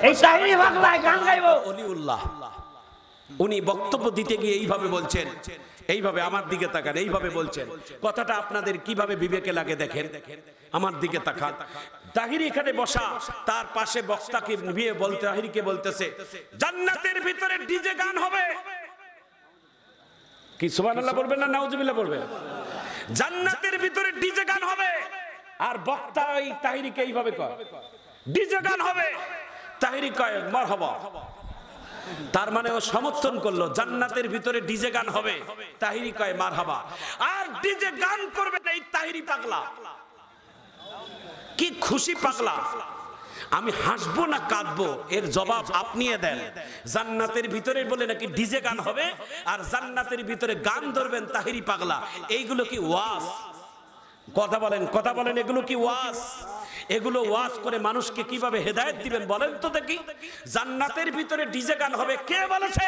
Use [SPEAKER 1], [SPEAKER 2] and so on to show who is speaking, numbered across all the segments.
[SPEAKER 1] এই তাহিরি পাগলায় গান গাইবো
[SPEAKER 2] অলিউল্লাহ উনি বক্তব্য দিতে গিয়ে এইভাবে বলছেন, এইভাবে আমার দিকে তাকান, এইভাবে বলছেন। কথাটা আপনাদের কিভাবে বিবেকে লাগে দেখেন, আমার দিকে তাকান। তাহিরি এখানে বসা, তার পাশে বক্তাকে নিয়ে বলতে, তাহিরিকে বলতেছে জান্নাতের ভিতরে ডিজে গান হবে। কি সুবহানাল্লাহ বলবেন না নাউজুবিল্লাহ বলবেন? জান্নাতের ভিতরে ডিজে গান হবে। আর বক্তা ওই তাহিরিকে এইভাবে কয় ডিজে গান হবে। তাহিরি কয় মারহাবা। তার মানে ও সমর্থন করলো জান্নাতের ভিতরে ডিজে গান হবে। তাহিরি কয় মারহাবা। আর ডিজে গান করবে এই তাহিরি পাগলা। কি খুশি পাগলা। আমি হাসবো না কাঁদবো এর জবাব আপনি দেন। জান্নাতের ভিতরে বলে নাকি ডিজে গান হবে, আর জান্নাতের ভিতরে গান ধরবেন তাহিরি পাগলা। এইগুলো কি ওয়াজ? কথা বলেন, কথা বলেন, এগুলো কি ওয়াজ? এগুলো ওয়াজ করে মানুষকে কিভাবে হেদায়েত দিবেন বলেন তো দেখি? জান্নাতের ভিতরে ডিজে গান হবে, কে বলেছে?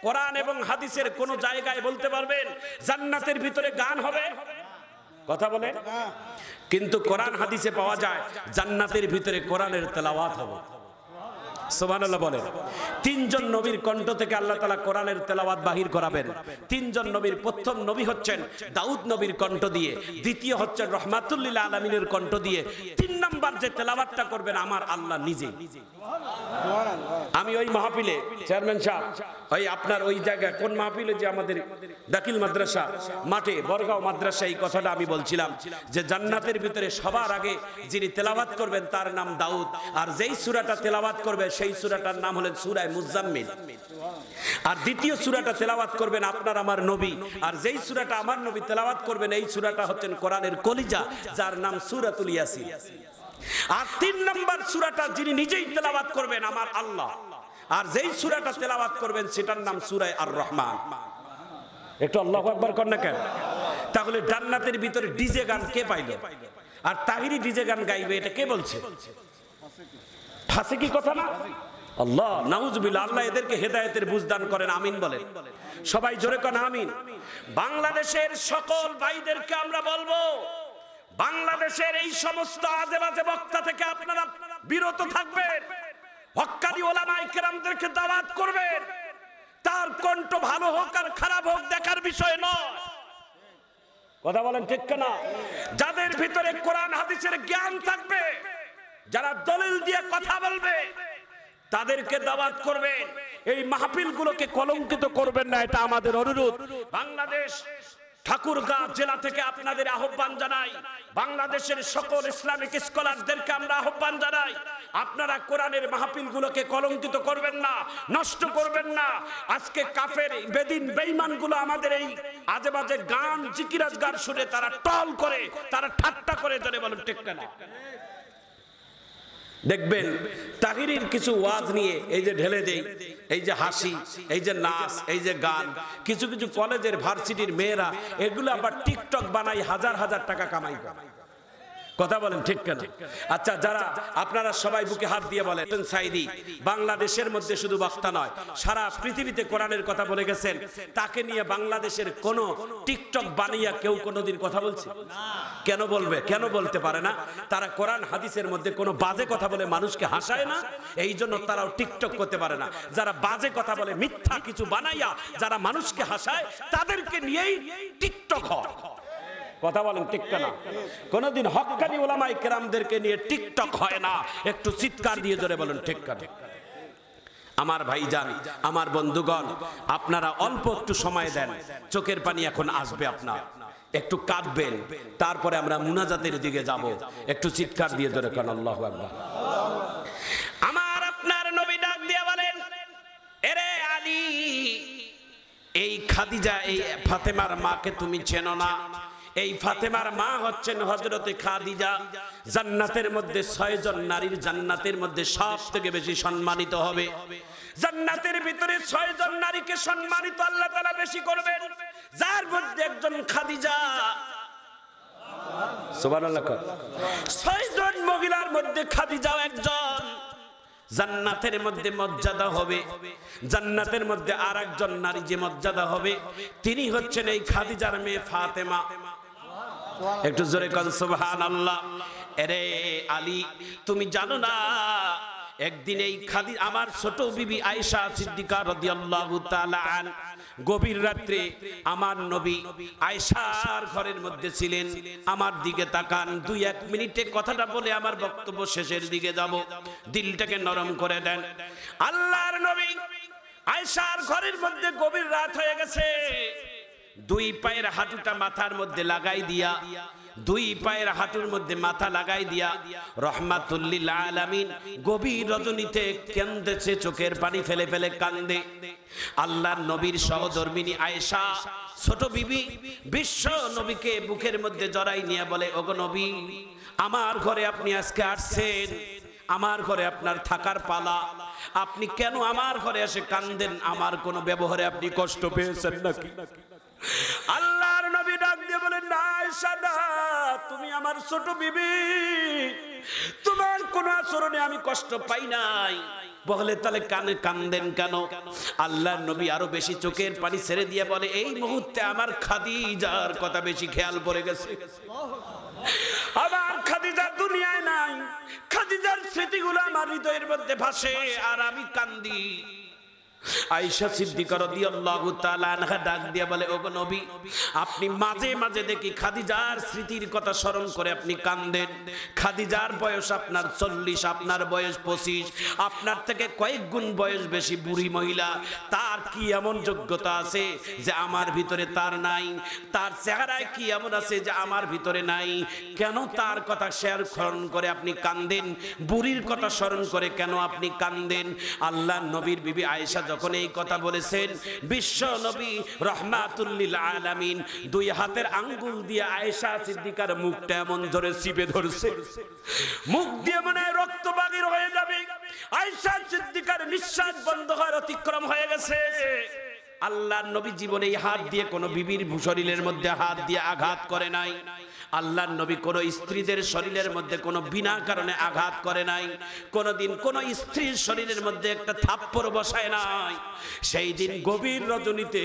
[SPEAKER 2] কোরআন এবং হাদিসের কোন জায়গায় বলতে পারবেন জান্নাতের ভিতরে গান হবে? কথা বলেন। কিন্তু কোরআন হাদিসে পাওয়া যায় জান্নাতের ভিতরে কোরআনের তেলাওয়াত হবে। সুবহানাল্লাহ বলেন। তিনজন নবীর কণ্ঠ থেকে আল্লাহ তাআলা কোরআনের তেলাওয়াত বাহির করাবেন। তিনজন নবীর, প্রথম নবী হচ্ছেন দাউদ নবীর কণ্ঠ দিয়ে, দ্বিতীয় হচ্ছেন রাহমাতুল লিল আলামিনের কণ্ঠ দিয়ে, তিন নাম্বার যে তেলাওয়াতটা করবেন আমার আল্লাহ নিজে। আমি ওই মাহফিলে চেয়ারম্যান সাহেব, ওই আপনার ওই জায়গায় কোন মাহফিলে যে আমাদের দাখিল মাদ্রাসা মাঠে বরগাঁও মাদ্রাসা, এই কথাটা আমি বলছিলাম যে জান্নাতের ভিতরে সবার আগে যিনি তেলাওয়াত করবেন তার নাম দাউদ, আর যেই সূরাটা তেলাওয়াত করবে সেই সূরাটার নাম হলো সূরা মুজাম্মিল। আর দ্বিতীয় সূরাটা তেলাওয়াত করবেন আপনার আমার নবী, আর যেই সূরাটা আমার নবী তেলাওয়াত করবেন এই সূরাটা হচ্ছেন কোরআনের কলিজা, যার নাম সূরাতুল ইয়াসিন। আর তিন নাম্বার সূরাটা যিনি নিজেই তেলাওয়াত করবেন আমার আল্লাহ, আর যেই সূরাটা তেলাওয়াত করবেন সেটার নাম সূরা আর রহমান। একটু আল্লাহু আকবার কর না কেন? তাহলে জান্নাতের ভিতরে ডিজে গান কে পাইল? আর তাহিরি ডিজে গান গাইবে এটা কে বলছে? ফাঁসে কি কথা না? আল্লাহ নাউজুবিল্লাহ। আল্লাহ এদেরকে হেদায়েতের বুঝদান করেন, আমিন বলেন সবাই জোরে কোন আমিন। বাংলাদেশের সকল ভাইদেরকে আমরা বলবো বাংলাদেশের এই সমস্ত আজে বাজে বক্তা থেকে আপনারা বিরত থাকবেন। হক্কানি ওলামায়ে কেরামদেরকে দাওয়াত করবেন। তার কণ্ঠ ভালো হোক আর খারাপ হোক দেখার বিষয় নয়। কথা বলেন ঠিক কিনা? যাদের ভিতরে কোরআন হাদিসের জ্ঞান থাকবে, যারা দলিল দিয়ে কথা বলবে, তাদেরকে দাওয়াত করবেন। এই মাহফিলগুলোকে কলঙ্কিত করবেন না, এটা আমাদের অনুরোধ। বাংলাদেশ ঠাকুরগাঁও জেলা থেকে আপনাদের আহ্বান জানাই, বাংলাদেশের সকল ইসলামিক স্কলারদেরকে আমরা আহ্বান জানাই, আপনারা কোরআনের মাহফিলগুলোকে কলঙ্কিত করবেন না, নষ্ট করবেন না। আজকে কাফের বেদিন বেঈমানগুলো আমাদের এই আজেবাজে গান জিকিরাত গান শুনে তারা টল করে, তারা ঠাট্টা করে, জোরে বলেন ঠিক কিনা? দেখবেন তাহিরির কিছু ওয়াজ নিয়ে এই যে ঢেলে দেই, এই যে হাসি, এই যে নাচ, এই যে গান, কিছু কিছু কলেজের ভার্সিটির মেয়েরা এগুলো আবার টিকটক বানাই হাজার হাজার টাকা কামাই করে। কথা বলেন ঠিক কেন? আচ্ছা, যারা আপনারা সবাই বুকে হাত দিয়ে বলেন সাইদি বাংলাদেশের মধ্যে শুধু বক্তা নয়, সারা পৃথিবীতে কোরআনের কথা বলে গেছেন, তাকে নিয়ে বাংলাদেশের কোন টিকটক বানিয়ে কেউ কোনোদিন কথা বলছে? কেন বলবে? কেন বলতে পারে না? তারা কোরআন হাদিসের মধ্যে কোনো বাজে কথা বলে মানুষকে হাসায় না, এই জন্য তারাও টিকটক করতে পারে না। যারা বাজে কথা বলে, মিথ্যা কিছু বানাইয়া যারা মানুষকে হাসায়, তাদেরকে নিয়েই টিকটক হয়। কথা বলেন ঠিক না? কোনদিন হক্কানি ওলামায়ে কেরামদেরকে নিয়ে টিকটক হয় না। একটু চিৎকার দিয়ে জোরে বলেন ঠিক না? আমার ভাইজান, আমার বন্ধুগণ, আপনারা অল্প একটু সময় দেন, চোখের পানি এখন আসবে, আপনার একটু কাঁদবেন, তারপরে আমরা মুনাজাতের দিকে যাব। একটু চিৎকার দিয়ে জোরে কোন আল্লাহু আকবার। আমার আপনার নবী ডাক দিয়ে বলেন, এরে আলী, এই খাদিজা, এই ফাতেমার মাকে তুমি চেনো না? এই ফাতেমার মা হচ্ছেন হযরতে খাদিজা। জান্নাতের মধ্যে 6 জন নারীর জান্নাতের মধ্যে সবথেকে বেশি সম্মানিত হবে। জান্নাতের ভিতরে 6 জন নারীকে সম্মানিত আল্লাহ তাআলা বেশি করবেন, যার মধ্যে একজন খাদিজা। সুবহানাল্লাহ। 6 জন মহিলার মধ্যে খাদিজাও একজন। জান্নাতের মধ্যে মর্যাদা হবে, জান্নাতের মধ্যে আরেকজন নারী যে মর্যাদা হবে, তিনি হচ্ছেন এই খাদিজার মেয়ে ফাতেমা। একটু জোরে কোন সুবহানাল্লাহ। আরে আলী, তুমি জানো না একদিন এই আমার ছোট বিবি আয়েশা সিদ্দিকা রাদিয়াল্লাহু তাআলা আন গভীর রাত্রে আমার নবী আয়েশার ঘরের মধ্যে ছিলেন। আমার দিকে তাকান, 2-1 মিনিটে কথাটা বলে আমার বক্তব্য শেষের দিকে যাব, দিলটাকে নরম করে দেন। আল্লাহর নবী আয়েশার ঘরের মধ্যে গভীর রাত হয়ে গেছে, 2 পায়ের হাঁটুটা মাথার মধ্যে লাগাই দিয়া, 2 পায়ের হাঁটুর মধ্যে মাথা লাগাই দিয়া রহমাতুল লিল আলামিন গভীর রজনীতে কাঁদতেছে, চোখের পানি ফেলে ফেলে কান্দে। আল্লাহর নবীর সহধর্মিনী আয়েশা ছোট বিবি বিশ্ব নবীকে বুকের মধ্যে জড়াই নিয়ে বলে, ওগো নবী, আমার ঘরে আপনি আজকে আসছেন, আমার ঘরে আপনার থাকার পালা, আপনি কেন আমার ঘরে এসে কান্দেন? আমার কোন ব্যবহারে আপনি কষ্ট পেয়েছেন নাকি? আল্লাহর নবী ডাক দিয়ে বলেন, না আয়েশা না, তুমি আমার ছোট বিবি, তোমার কোন আচরণে আমি কষ্ট পাই নাই। বলে তাহলে কানে কান্দেন কেন? আল্লাহর নবী আরো বেশি চোখের পানি ছেড়ে দিয়ে বলে, এই মুহূর্তে আমার খাদিজার কথা বেশি খেয়াল পড়ে গেছে। আমার খাদিজা দুনিয়ায় নাই, খাদিজার স্মৃতিগুলো আমার হৃদয়ের মধ্যে ভাসে আর আমি কান্দি। আয়েশা সিদ্দিকা রাদিয়াল্লাহু তাআলা আনহা ডাক দিয়ে বলে, ওগো নবী, আপনি মাঝে মাঝে দেখি খাদিজার স্মৃতির কথা স্মরণ করে আপনি কান্দেন। খাদিজার বয়স আপনার 40, আপনার বয়স 25, আপনার থেকে কয়েক গুণ বয়স বেশি বুড়ি মহিলা। তার কি এমন যোগ্যতা আছে যে আমার ভিতরে তার নাই? তার চেহারায় কি এমন আছে যে আমার ভিতরে নাই? কেন তার কথা স্মরণ করে আপনি কান্দেন? বুড়ির কথা স্মরণ করে কেন আপনি কান্দেন? আল্লাহর নবীর বিবি আয়েশা যখন এই কথা বলেছেন, বিশ্ব নবী রহমাতুল লিল আলামিন 2 হাতের আঙ্গুল দিয়ে আয়েশা সিদ্দিকার মুখটা এমন ধরে চিপে ধরছে, মুখ দিয়ে মনে হয় রক্ত বাগির হয়ে যাবে। আয়েশা সিদ্দিকার নিঃশ্বাস বন্ধ হওয়ার অতিক্রম হয়ে গেছে। আল্লাহর নবী জীবনে এই হাত দিয়ে কোন বিবির শরীরের মধ্যে হাত দিয়ে আঘাত করে নাই। আল্লাহর নবী কোন স্ত্রীদের শরীরের মধ্যে কোনো বিনা কারণে আঘাত করে নাই। কোনদিন কোন স্ত্রীর শরীরের মধ্যে একটা থাপ্পড় বসায় নাই। সেই দিন গভীর রজনীতে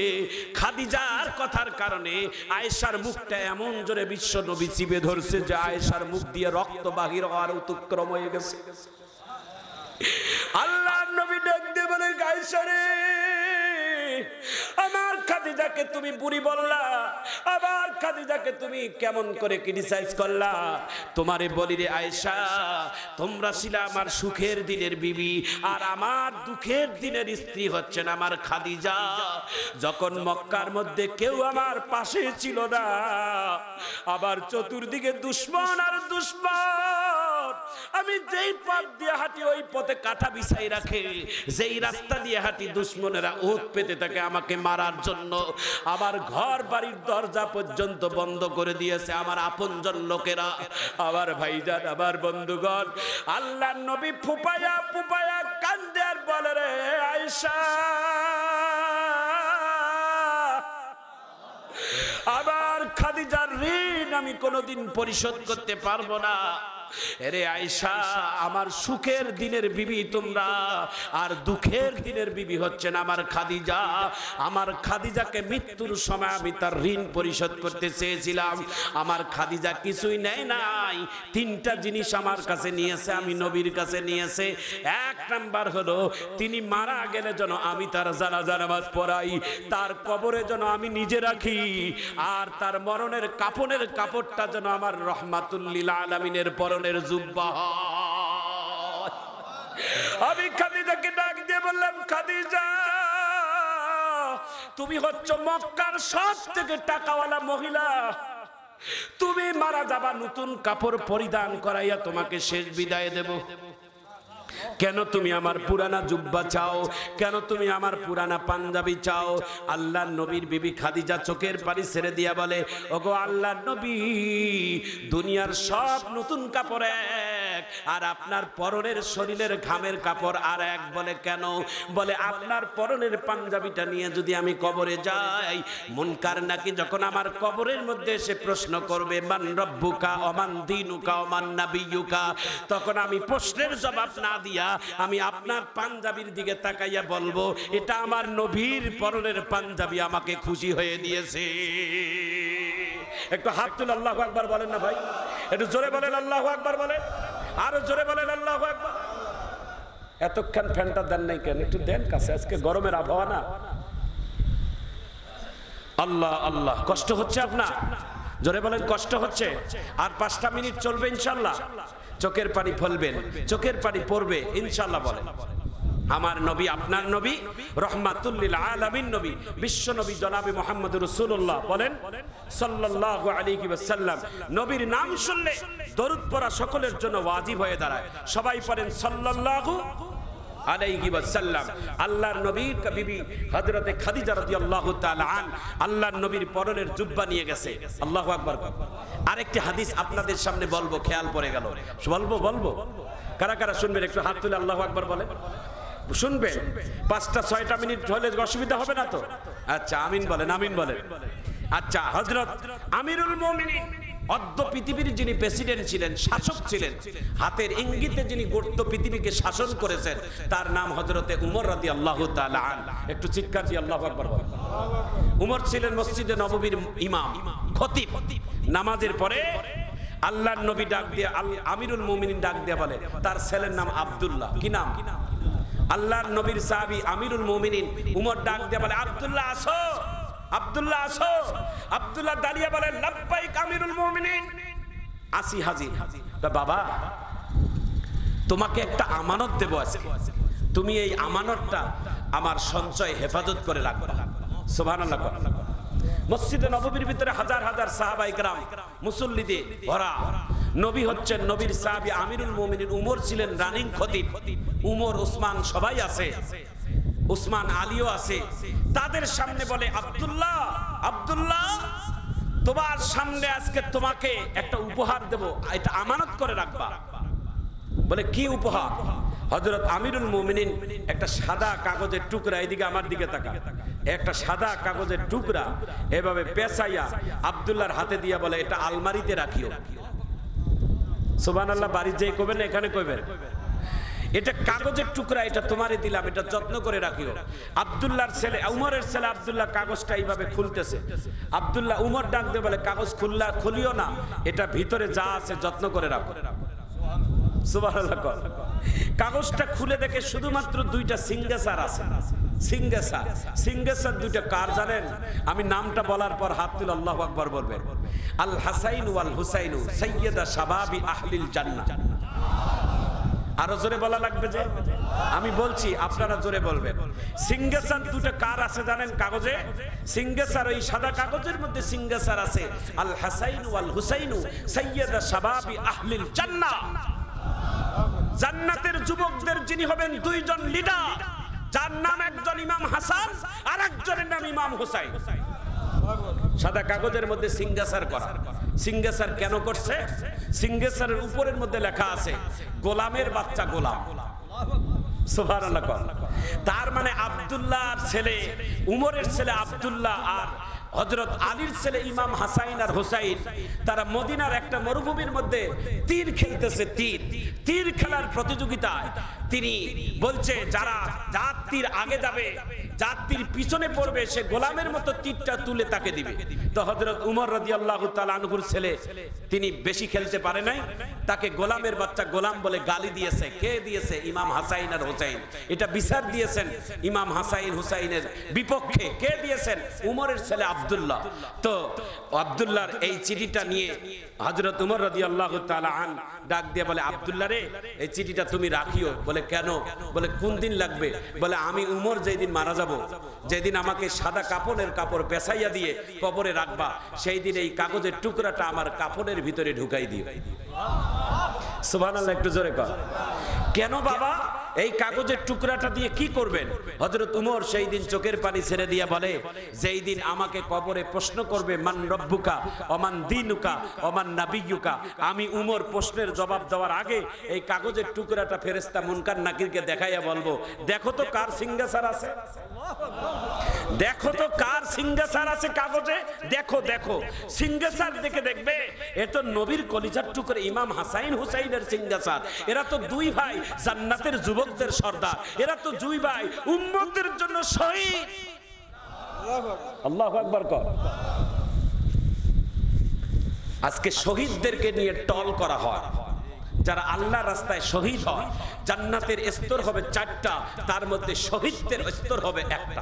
[SPEAKER 2] খাদিজার কথার কারণে আয়েশার মুখটা এমন জোরে বিশ্ব নবী চিপে ধরছে যে আয়েশার মুখ দিয়ে রক্ত বাহির হওয়ার অতিক্রম হয়ে গেছে। আল্লাহর নবী ডাক দিয়ে বলে, আয়েশা রে, আমার খাদিজাকে তুমি বুড়ি বললা, আবার খাদিজাকে তুমি কেমন করে ক্রিটিসাইজ করলা? তোমারে বলি রে আয়েশা, তোমরা ছিলা আমার সুখের দিনের বিবি, আর আমার দুঃখের দিনের স্ত্রী হচ্ছেন আমার খাদিজা। যখন মক্কার মধ্যে কেউ আমার পাশে ছিল না, আবার চতুর্দিকে দুশমন আর দুশমন, আমি যেই পথ দিয়ে হাঁটি ওই পথে কাঁটা বিছাই রাখে, যেই রাস্তা দিয়ে হাঁটি দুশমনেরা ওত পেতে থাকে আমাকে মারার জন্য। আমার ঘর বাড়ির দরজা পর্যন্ত বন্ধ করে দিয়েছে আমার আপনজন লোকেরা, আমার ভাইজান, আমার বন্ধুগণ। আল্লাহর নবী ফুপায়া ফুপায়া কান্দে আর বলে, রে আয়েশা, আমার খাদিজার ঋণ আমি কোনোদিন পরিশোধ করতে পারবো না। এরে আয়েশা, আমার সুখের দিনের বিবি তোমরা, আর দুঃখের দিনের বিবি হচ্ছেন আমার খাদিজা। আমার খাদিজাকে মৃত্যুর সময় আমি তার ঋণ পরিশোধ করতে চেয়েছিলাম, আমার খাদিজা কিছুই নেয় নাই। 3টা জিনিস আমার কাছে নিয়েছে, আমি নবীর কাছে নিয়েছে। 1 নাম্বার হলো, তিনি মারা গেলে যেন আমি তার জানাজা নামাজ পড়াই, তার কবরে যেন আমি নিজে রাখি, আর তার মরণের কাফনের কাপড়টা যেন আমার রহমাতুল লিল আলামিনের পরনের জুব্বা। আমি খাদিজাকে ডাক দিয়ে বললাম, খাদিজা, তুমি হচ্ছ মক্কার সবথেকে টাকাওয়ালা মহিলা, তুমি মারা যাবা, নতুন কাপড় পরিধান করাইয়া তোমাকে শেষ বিদায় দেব। কেন তুমি আমার পুরানা জুব্বা চাও? কেন তুমি আমার পুরানা পাঞ্জাবি চাও? আল্লাহর নবীর বিবি খাদিজা চোখের পানি ছেড়ে দিয়া বলে, ওগো আল্লাহর নবী, দুনিয়ার সব নতুন কাপড় এক, আর আপনার পরনের শরীরের ঘামের কাপড় আর এক। বলে কেন? বলে আপনার পরনের পাঞ্জাবিটা নিয়ে যদি আমি কবরে যাই, মুনকার নাকি যখন আমার কবরের মধ্যে এসে প্রশ্ন করবে, মান রব্বুকা ওমান দীনুকা ওমান নাবিয়ুকা, তখন আমি প্রশ্নের জবাব না দিয়া আমি আপনার পাঞ্জাবির দিকে তাকাইয়া বলবো, এটা আমার নবীর পরনের পাঞ্জাবি, আমাকে খুশি হয়ে দিয়েছে। একটু হাত তুলে আল্লাহু আকবার বলেন না ভাই, একটু জোরে বলেন আল্লাহু আকবার বলেন, আরো জোরে বলেন আল্লাহু আকবার। এতক্ষণ ফ্যানটা দেন নাই কেন? একটু দেন কাছে, আজকে গরমের আবহাওয়া না। আল্লাহ আল্লাহ, কষ্ট হচ্ছে আপনার? জোরে বলেন কষ্ট হচ্ছে? আর 5টা মিনিট চলবে ইনশাল্লাহ। চোখের পানি ফেলবেন, চোখের পানি পড়বে ইনশাল্লাহ। বলেন আমার নবী, আপনার নবী, রহমাতুল লিল আলামিন নবী, বিশ্ব নবী জনাবে মুহাম্মদুর রাসূলুল্লাহ বলেন সাল্লাল্লাহু আলাইহি ওয়াসাল্লাম, নবীর নাম শুনলে দরুদ পড়া সকলের জন্য ওয়াজিব হয়ে দাঁড়ায়। সবাই পড়েন সাল্লাল্লাহু আলাইহি ওয়াসাল্লাম। আল্লাহর নবীর বিবি হযরতে খাদিজা রাদিয়াল্লাহু তাআলা আন আল্লাহর নবীর পরনের জুব্বা নিয়ে গেছে। আল্লাহু আকবার। আরেকটি হাদিস আপনাদের সামনে বলবো, খেয়াল পড়ে গেল। বলবো কারা কারা শুনবেন? একটু হাত তুলে আল্লাহু আকবার বলেন। শুনবেন? 5টা 6টা মিনিট হলে অসুবিধা হবে না তো? আচ্ছা আমিন বলেন, আমিন বলেন। আচ্ছা, হযরত আমিরুল মুমিনিন, অদ্য পৃথিবীর যিনি প্রেসিডেন্ট ছিলেন, শাসক ছিলেন, হাতের ইঙ্গিতে যিনি গোটা পৃথিবীকে শাসন করেছেন, তার নাম হযরতে উমর রাদিয়াল্লাহু তাআলা আন। একটু চিৎকার দিয়ে আল্লাহু আকবার বলেন। উমর ছিলেন মসজিদে নববীর ইমাম, খতিব। নামাজের পরে আল্লাহর নবী ডাক দিয়ে, আমিরুল মুমিনিন ডাক দিয়ে বলে, তার ছেলের নাম আব্দুল্লাহ। কি নাম? আল্লাহর নবীর সাহাবী আমিরুল মুমিনিন উমর ডাক দিয়ে বলে, আব্দুল্লাহ আসো, আব্দুল্লাহ আসো। আব্দুল্লাহ দাঁড়িয়ে বলে, লাব্বাইক আমিরুল মুমিনিন, আসি হাজির। বাবা, তোমাকে একটা আমানত দেব আজকে, তুমি এই আমানতটা আমার সঞ্চয় হেফাজত করে রাখবে। সুবহানাল্লাহ। মসজিদে নববীর ভিতরে হাজার হাজার সাহাবায়ে কেরাম মুসল্লিতে ভরা। নবী হচ্ছেন নবীর সাহাবী আমিরুল মুমিনিন উমর ছিলেন রানিং খতিব। উমর, ওসমান সবাই আছে, ওসমান আলীও আছে। তাদের সামনে বলে, আব্দুল্লাহ, আব্দুল্লাহ, তোমার সামনে আজকে তোমাকে একটা উপহার দেব, এটা আমানত করে রাখবা। বলে কি উপহার? হযরত আমিরুল মুমিনিন একটা সাদা কাগজের টুকরা, এদিকে আমার দিকে তাকা, একটা সাদা কাগজের টুকরা এভাবে পেঁচাইয়া আব্দুল্লাহর হাতে দিয়া বলে, এটা আলমারিতে রাখিও। সুবহানাল্লাহ। বাড়ি যেই কইবেন, এখানে কইবেন, এটা কাগজের টুকরা, এটা তোমারে দিলাম, এটা যত্ন করে রাখিও। আব্দুল্লাহর ছেলে, উমরের ছেলে আব্দুল্লাহ কাগজটা এইভাবে খুলতেছে। আব্দুল্লাহ, উমর ডাক দিয়ে বলে, কাগজ খুলিও না, এটা ভিতরে যা আছে যত্ন করে রাখো। সুবহানাল্লাহ। কাগজটা খুলে দেখে শুধুমাত্র 2টা সিগনেচার আছে। সিগনেচার 2টা কার জানেন? আমি নামটা বলার পর হাত তুলে আল্লাহু আকবার বলবেন। আল হাসাইন ওয়াল হুসাইন সাইয়্যিদা শাবাবি আহলিল জান্নাহ। আরো জোরে বলা লাগবে যে? আমি বলছি, আপনারা জোরে বলবেন। সিগনেচার 2টা কার আছে জানেন কাগজে? সিগনেচার, ওই সাদা কাগজের মধ্যে সিগনেচার আছে, আল হাসাইন ওয়াল হুসাইন সাইয়্যিদা শাবাবি আহলিল জান্নাহ। জান্নাতের যুবকদের যিনি হবেন 2 জন লিডার, যার নাম একজন ইমাম হাসান আর একজনের নাম ইমাম হুসাইন। সাদা কাগজের মধ্যে সিগনেচার করা। সিগনেচার কেন করছে? সিগনেচারের উপরের মধ্যে লেখা আছে, গোলামের বাচ্চা গোলাম। সুবহানাল্লাহ। তার মানে আব্দুল্লাহর ছেলে, উমরের ছেলে আব্দুল্লাহ আর হযরত আলীর ছেলে ইমাম হাসাইন আর হুসাইন, তারা মদিনার একটা মরুভূমির মধ্যে তীর খেলতেছে। তীর খেলার প্রতিযোগিতায় তিনি বলছে, যারা যার তীর আগে যাবে, যার তীর পিছনে পড়বে, সে গোলামের মতো তীরটা তুলে তাকে দিবে। তো হযরত উমর রাদিয়াল্লাহু তাআলা আনহুর ছেলে, তিনি বেশি খেলতে পারে নাই, তাকে গোলামের বাচ্চা গোলাম বলে গালি দিয়েছে। কে দিয়েছে? ইমাম হাসাইন আর হুসাইন। এটা বিচার দিয়েছেন ইমাম হাসাইন হুসাইনের বিপক্ষে। কে দিয়েছেন? উমরের ছেলে আব্দুল্লাহ। তো আব্দুল্লাহর এই চিঠিটা নিয়ে হযরত উমর রাদিয়াল্লাহু তাআলা আন ডাক দিয়ে বলে, আব্দুল্লাহ রে, এই চিঠিটা তুমি রাখিও। বলে কেন? বলে কোন দিন লাগবে? বলে আমি উমর যেদিন মারা যাব, যেদিন আমাকে সাদা কাপড় পেছাইয়া দিয়ে কবরে রাখবা, সেই দিন এই কাগজের টুকরাটা আমার কাপড়ের ভিতরে ঢুকাই দিও। সুবহানাল্লাহ। একটু জোরে কর। কেন বাবা? এই কাগজের টুকরাটা দিয়ে কি করবেন? হযরত উমর সেই দিন চোখের পানি ছেড়ে দিয়া বলে, যেই দিন আমাকে কবরে প্রশ্ন করবে, মান রব্বুকা ওমান দীনুকা ওমান নাবিয়্যুকা, আমি উমর প্রশ্নের জবাব দেওয়ার আগে এই কাগজের টুকরাটা ফেরেশতা মুনকার নাকিরকে দেখাইয়া বলবো, দেখো তো কার সিগনেচার আছে, দেখো তো কার সিগনেচার আছে কাগজে, দেখো দেখো। সিগনেচার দেখে দেখবে এ তো নবীর কলিজার টুকরা ইমাম হাসাইন হুসাইনের সিগনেচার। এরা তো 2 ভাই জান্নাতের যুবকদের সর্দার, এরা তো 2 ভাই উম্মতের জন্য শহীদ। আল্লাহু আকবার কর। আজকে শহীদদেরকে নিয়ে টল করা হয়, যারা আল্লাহর রাস্তায় শহীদ হয় জান্নাতের স্তর হবে 4টা, তার মধ্যে শহীদদের স্তর হবে একটা।